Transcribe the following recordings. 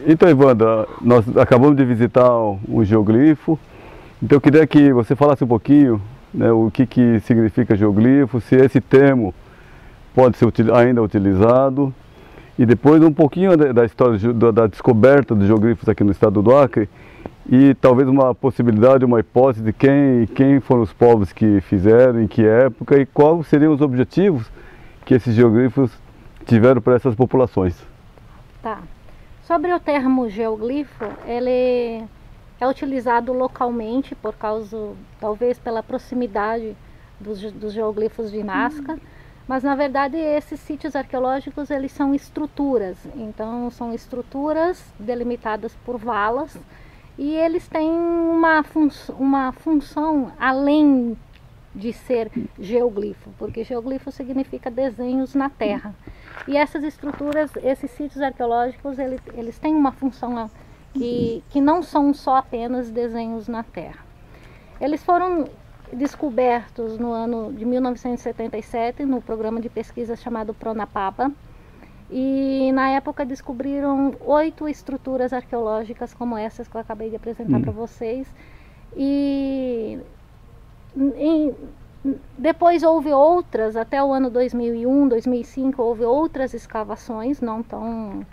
Então, Evandra, nós acabamos de visitar um geoglifo, então eu queria que você falasse um pouquinho, né, o que significa geoglifo, se esse termo pode ser ainda utilizado, e depois um pouquinho da história da descoberta dos geoglifos aqui no estado do Acre, e talvez uma possibilidade, uma hipótese de quem foram os povos que fizeram, em que época, e quais seriam os objetivos que esses geoglifos tiveram para essas populações. Tá. Sobre o termo geoglifo, ele é utilizado localmente por causa, talvez pela proximidade dos geoglifos de Nazca, mas na verdade esses sítios arqueológicos eles são estruturas, então são estruturas delimitadas por valas e eles têm uma função além de ser geoglifo, porque geoglifo significa desenhos na terra. E essas estruturas, esses sítios arqueológicos, eles têm uma função que não são só apenas desenhos na terra. Eles foram descobertos no ano de 1977 no programa de pesquisa chamado Pronapapa, e na época descobriram 8 estruturas arqueológicas como essas que eu acabei de apresentar para vocês. E depois houve outras, até o ano 2001, 2005, houve outras escavações, não tão,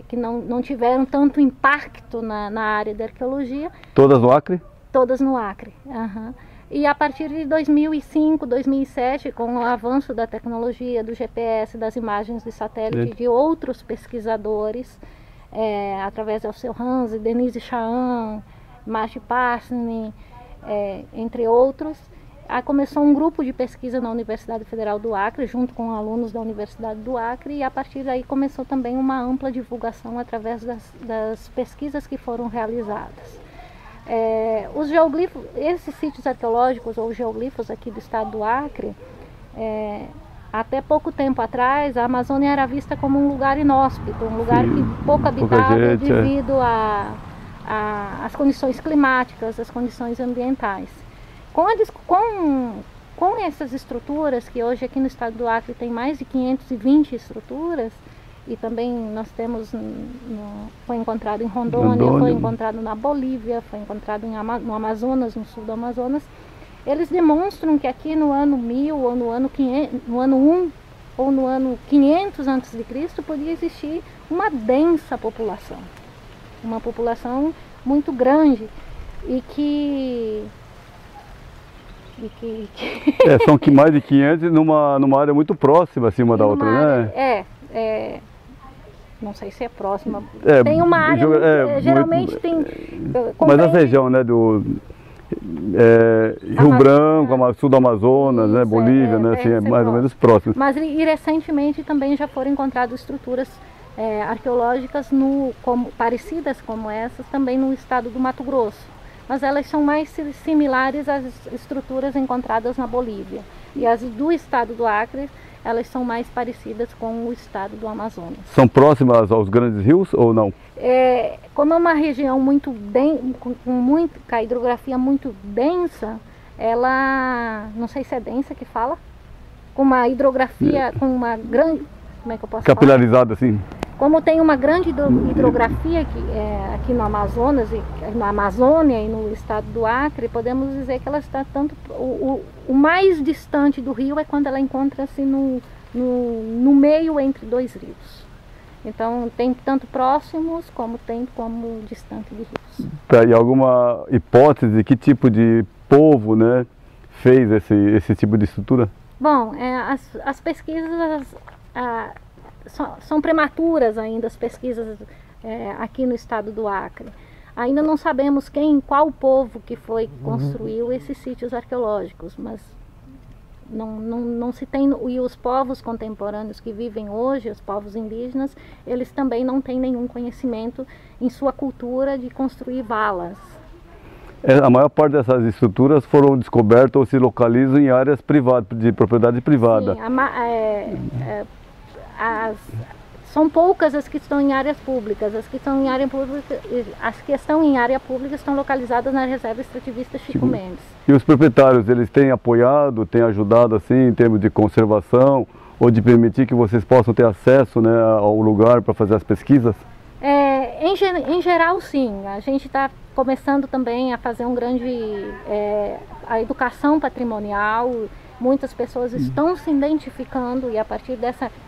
que não tiveram tanto impacto na área da arqueologia. Todas no Acre? Todas no Acre. Uhum. E a partir de 2005, 2007, com o avanço da tecnologia, do GPS, das imagens de satélite de outros pesquisadores, através de Alceu Hanze, Denise Chaan, Marty Parsney, entre outros, começou um grupo de pesquisa na Universidade Federal do Acre, junto com alunos da Universidade do Acre, e a partir daí começou também uma ampla divulgação através das pesquisas que foram realizadas. Os geoglifos, esses sítios arqueológicos ou geoglifos aqui do estado do Acre, até pouco tempo atrás, a Amazônia era vista como um lugar inóspito, um lugar pouco habitado devido às condições climáticas, às condições ambientais. Com essas estruturas, que hoje aqui no estado do Acre tem mais de 520 estruturas, e também nós temos, foi encontrado em Rondônia, foi encontrado na Bolívia, foi encontrado no Amazonas, no sul do Amazonas. Eles demonstram que aqui no ano 1000 ou no ano 1 ou no ano 500 a.C. podia existir uma densa população, uma população muito grande e que são mais de 500 numa área muito próxima assim uma da outra, né? Não sei se é próxima. Tem uma área, geralmente tem... Mas a região, né, do Rio Branco, sul do Amazonas, né, Bolívia, né, assim, mais ou menos próximo. Mas e recentemente também já foram encontradas estruturas arqueológicas parecidas como essas, também no estado do Mato Grosso. Mas elas são mais similares às estruturas encontradas na Bolívia. E as do estado do Acre, elas são mais parecidas com o estado do Amazonas. São próximas aos grandes rios ou não? Como é uma região com a hidrografia muito densa, ela, não sei se é densa que fala, com uma hidrografia, com uma grande, como é que eu posso capilarizada assim? Como tem uma grande hidrografia aqui no Amazonas, na Amazônia e no estado do Acre, podemos dizer que ela está tanto... O mais distante do rio é quando ela encontra-se no meio entre dois rios. Então tem tanto próximos como distante de rios. E alguma hipótese de que tipo de povo, né, fez esse tipo de estrutura? Bom, as pesquisas... são prematuras ainda as pesquisas aqui no estado do Acre. Ainda não sabemos qual povo que construiu esses sítios arqueológicos, mas não se tem, e os povos contemporâneos que vivem hoje, os povos indígenas, eles também não têm nenhum conhecimento em sua cultura de construir valas. A maior parte dessas estruturas foram descobertas ou se localizam em áreas privadas, de propriedade privada. Sim, são poucas as que estão em áreas públicas. As que estão em área pública estão localizadas na reserva extrativista Chico Mendes. E os proprietários, eles têm apoiado, têm ajudado assim em termos de conservação ou de permitir que vocês possam ter acesso, né, ao lugar para fazer as pesquisas? Em geral, sim. A gente está começando também a fazer a educação patrimonial. Muitas pessoas estão se identificando e a partir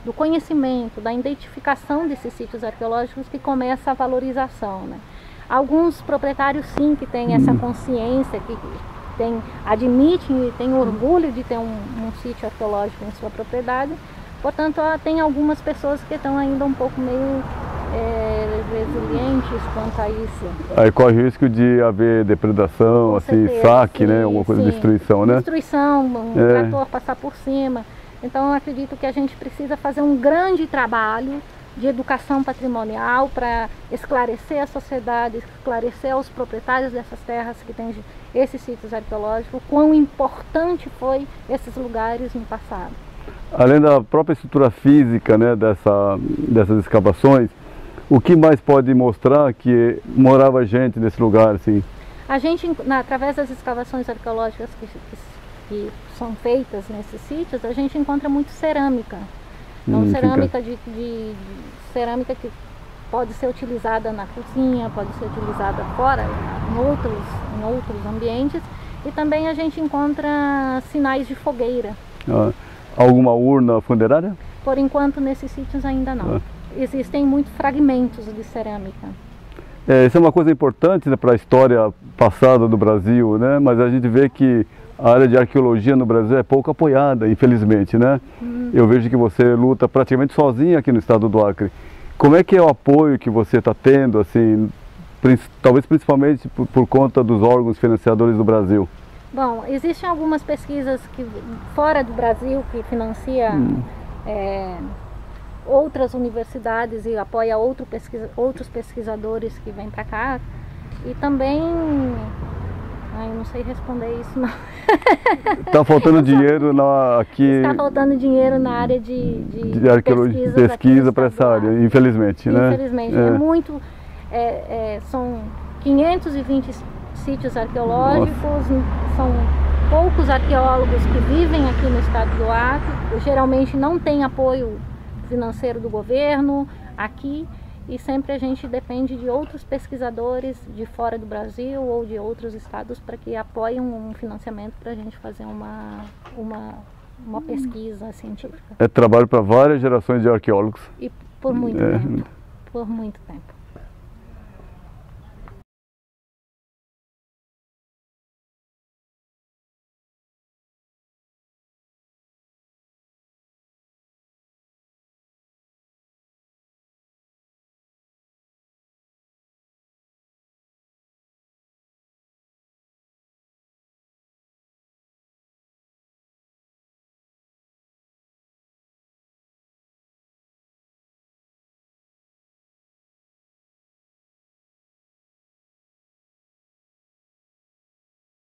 do conhecimento, da identificação desses sítios arqueológicos que começa a valorização, né? Alguns proprietários sim que têm essa consciência, que admitem e têm orgulho de ter um sítio arqueológico em sua propriedade. Portanto, tem algumas pessoas que estão ainda um pouco meio resilientes quanto a isso. Aí corre o risco de haver depredação, Com assim, certeza, saque, sim, né? Alguma coisa de sim. destruição, né? Destruição, um trator passar por cima. Então, eu acredito que a gente precisa fazer um grande trabalho de educação patrimonial para esclarecer a sociedade, esclarecer aos proprietários dessas terras que têm esses sítios arqueológicos, quão importante foi esses lugares no passado. Além da própria estrutura física, né, dessas escavações, o que mais pode mostrar que morava gente nesse lugar, assim? A gente, através das escavações arqueológicas que são feitas nesses sítios, a gente encontra muito cerâmica. Então, cerâmica que pode ser utilizada na cozinha, pode ser utilizada fora, em outros ambientes. E também a gente encontra sinais de fogueira. Alguma urna funerária? Por enquanto, nesses sítios ainda não. Existem muitos fragmentos de cerâmica. Isso é uma coisa importante, né, para a história passada do Brasil, né? Mas a gente vê que a área de arqueologia no Brasil é pouco apoiada, infelizmente, né? Eu vejo que você luta praticamente sozinha aqui no estado do Acre. Como é que é o apoio que você está tendo, assim, talvez principalmente por conta dos órgãos financiadores do Brasil? Bom, existem algumas pesquisas fora do Brasil que financiam outras universidades e apoia outros pesquisadores que vêm para cá. E também, eu não sei responder isso não. Está faltando dinheiro aqui. Está faltando dinheiro na área de pesquisa para essa área, infelizmente, né? Infelizmente, é muito. São 520 sítios arqueológicos. Nossa. São poucos arqueólogos que vivem aqui no estado do Acre. Geralmente não tem apoio financeiro do governo aqui. E sempre a gente depende de outros pesquisadores de fora do Brasil ou de outros estados para que apoiem um financiamento para a gente fazer uma pesquisa científica. É trabalho para várias gerações de arqueólogos. E por muito tempo. Por muito tempo.